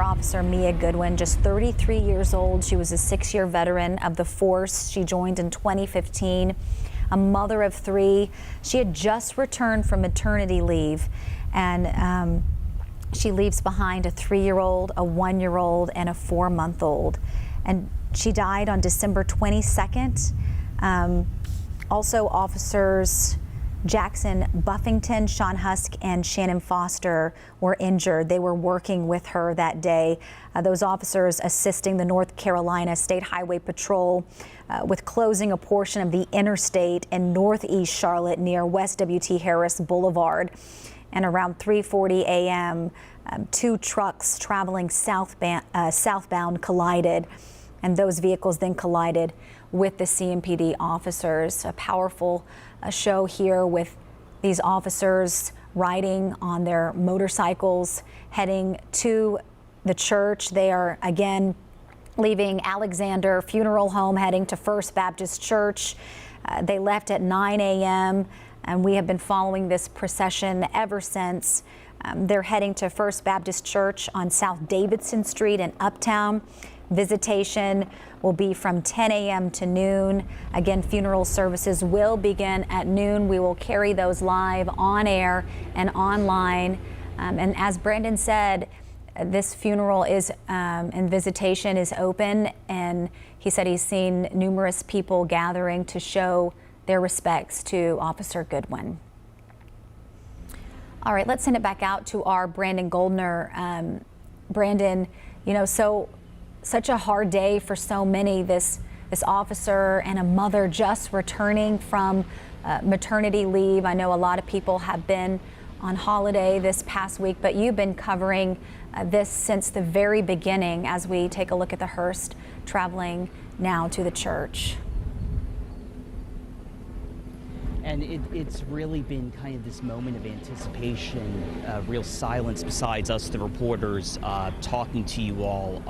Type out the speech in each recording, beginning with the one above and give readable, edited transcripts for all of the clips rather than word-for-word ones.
Officer Mia Goodwin, just 33 years old. She was a 6-year veteran of the force. She joined in 2015, a mother of 3. She had just returned from maternity leave, and she leaves behind a 3-year-old, a 1-year-old, and a 4-month-old. And she died on December 22nd. Also, officers Jackson Buffington, Sean Husk, and Shannon Foster were injured. They were working with her that day. Those officers assisting the North Carolina State Highway Patrol with closing a portion of the interstate in northeast Charlotte near West W.T. Harris Boulevard. And around 3:40 a.m., 2 trucks traveling southbound collided, and those vehicles then collided with the CMPD officers. A powerful show here with these officers riding on their motorcycles, heading to the church. They are again leaving Alexander Funeral Home, heading to First Baptist Church. They left at 9 a.m. and we have been following this procession ever since. They're heading to First Baptist Church on South Davidson Street in Uptown. Visitation will be from 10 a.m. to noon. Again, funeral services will begin at noon. We will carry those live on air and online. And as Brandon said, this funeral is and visitation is open, and he said he's seen numerous people gathering to show their respects to Officer Goodwin. All right, let's send it back out to our Brandon Goldner. Brandon, you know, such a hard day for so many. This officer and a mother just returning from maternity leave. I know a lot of people have been on holiday this past week, but you've been covering this since the very beginning as we take a look at the hearse traveling now to the church. And it's really been kind of this moment of anticipation, real silence besides us, the reporters, talking to you all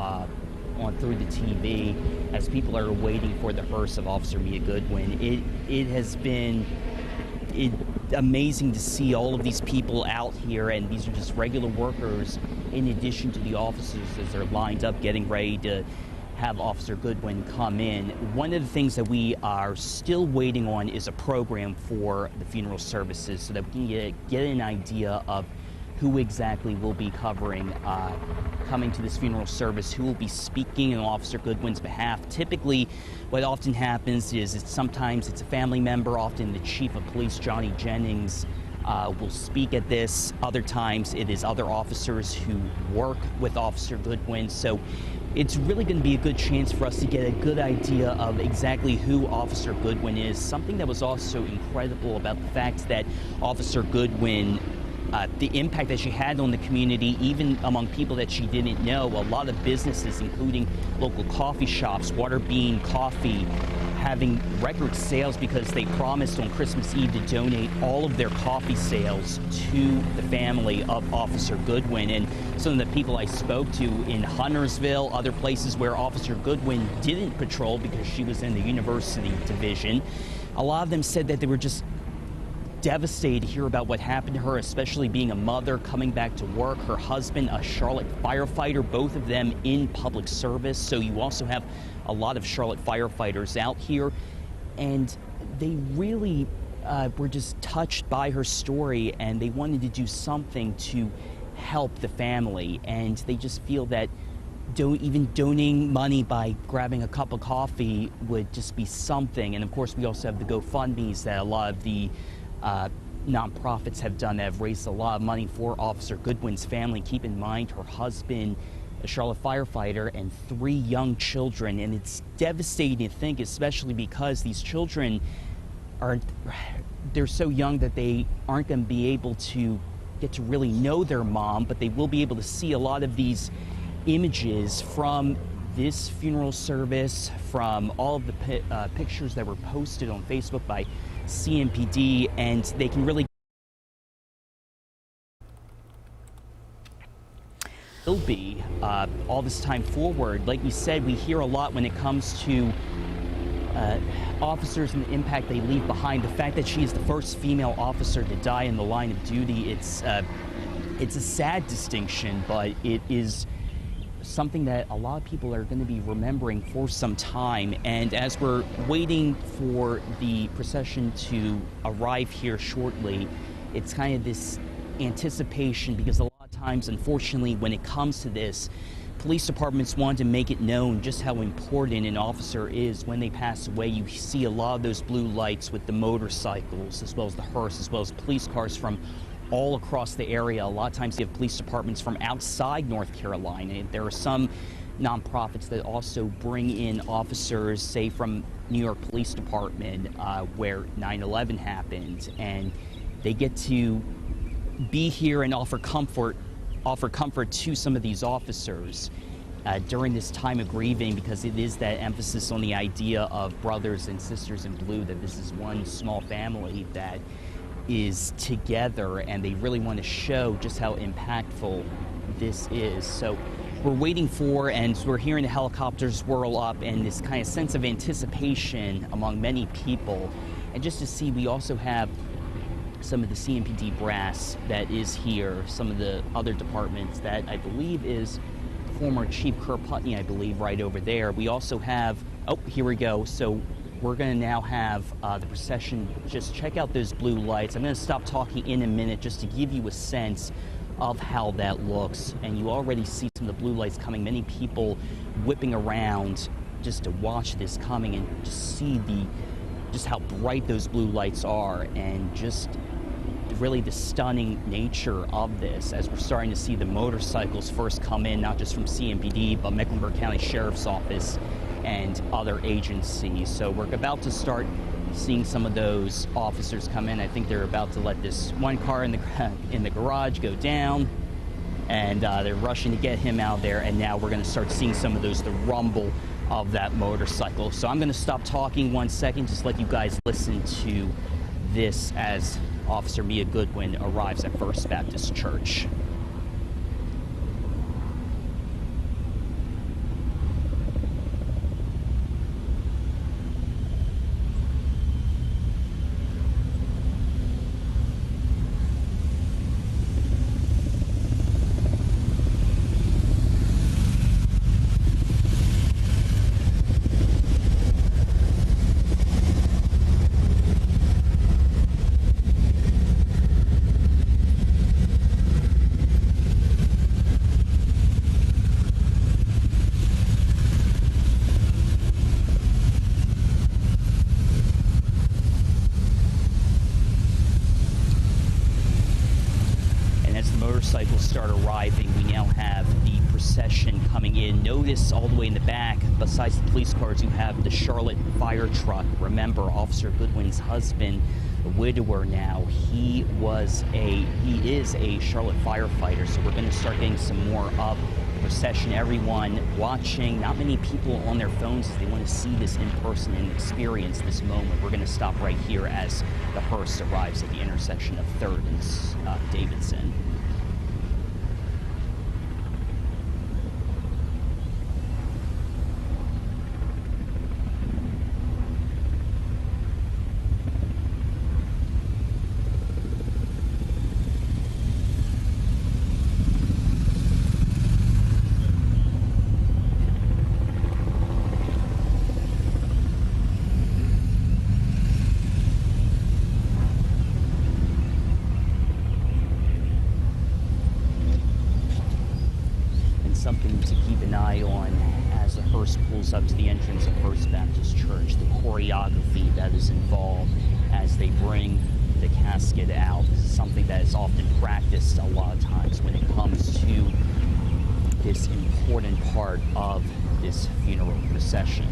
on through the TV as people are waiting for the hearse of Officer Mia Goodwin. It has been amazing to see all of these people out here, and these are just regular workers in addition to the officers as they're lined up getting ready to have Officer Goodwin come in. One of the things that we are still waiting on is a program for the funeral services so that we can get an idea of who exactly will be covering, coming to this funeral service, who will be speaking on Officer Goodwin's behalf. Typically, what often happens is sometimes it's a family member, often the Chief of Police, Johnny Jennings, will speak at this. Other times it is other officers who work with Officer Goodwin. So it's really going to be a good chance for us to get a good idea of exactly who Officer Goodwin is. Something that was also incredible about the fact that Officer Goodwin, the impact that she had on the community, even among people that she didn't know. A lot of businesses, including local coffee shops, Water Bean Coffee, having record sales because they promised on Christmas Eve to donate all of their coffee sales to the family of Officer Goodwin. And some of the people I spoke to in Huntersville, other places where Officer Goodwin didn't patrol because she was in the university division, a lot of them said that they were just devastated to hear about what happened to her, especially being a mother coming back to work, her husband a Charlotte firefighter, both of them in public service. So you also have a lot of Charlotte firefighters out here, and they really were just touched by her story, and they wanted to do something to help the family. And they just feel that even donating money by grabbing a cup of coffee would just be something. And of course, we also have the GoFundMes that a lot of the nonprofits have done that have raised a lot of money for Officer Goodwin's family. Keep in mind, her husband, a Charlotte firefighter, and 3 young children. And it's devastating to think, especially because these children they're so young that they aren't going to be able to get to really know their mom, but they will be able to see a lot of these images from this funeral service, from all of the pictures that were posted on Facebook by CMPD, and they can really will be all this time forward. Like we said, we hear a lot when it comes to officers and the impact they leave behind. The fact that she is the first female officer to die in the line of duty, it's a sad distinction, but it is something that a lot of people are going to be remembering for some time. And as we're waiting for the procession to arrive here shortly, it's kind of this anticipation, because a lot of times, unfortunately, when it comes to this, police departments want to make it known just how important an officer is when they pass away. You see a lot of those blue lights with the motorcycles, as well as the hearse, as well as police cars from all across the area. A lot of times you have police departments from outside North Carolina. There are some nonprofits that also bring in officers, say from New York Police Department, where 9/11 happened, and they get to be here and offer comfort to some of these officers during this time of grieving, because it is that emphasis on the idea of brothers and sisters in blue, that this is one small family that is together, and they really want to show just how impactful this is. So we're waiting for, and we're hearing the helicopters whirl up, and this kind of sense of anticipation among many people. And just to see, we also have some of the CMPD brass that is here, some of the other departments that I believe is former Chief Kerr Putney, I believe, right over there. We also have, oh, here we go. So we're going to now have the procession. Just check out those blue lights. I'm going to stop talking in a minute just to give you a sense of how that looks. And you already see some of the blue lights coming, many people whipping around just to watch this coming and just see just how bright those blue lights are, and just really the stunning nature of this, as we're starting to see the motorcycles first come in, not just from CMPD, but Mecklenburg County Sheriff's Office and other agencies. So we're about to start seeing some of those officers come in. I think they're about to let this one car in the garage go down, and they're rushing to get him out there. And now we're going to start seeing some of the rumble of that motorcycle. So I'm going to stop talking 1 second, just let you guys listen to this as Officer Mia Goodwin arrives at First Baptist Church. Motorcycles start arriving, we now have the procession coming in. Notice all the way in the back, besides the police cars, you have the Charlotte fire truck. Remember, Officer Goodwin's husband, a widower now, he is a Charlotte firefighter. So we're going to start getting some more of the procession. Everyone watching, not many people on their phones, as they want to see this in person and experience this moment. We're going to stop right here as the hearse arrives at the intersection of 3rd and Davidson. Something to keep an eye on as the hearse pulls up to the entrance of First Baptist Church, the choreography that is involved as they bring the casket out. This is something that is often practiced a lot of times when it comes to this important part of this funeral procession.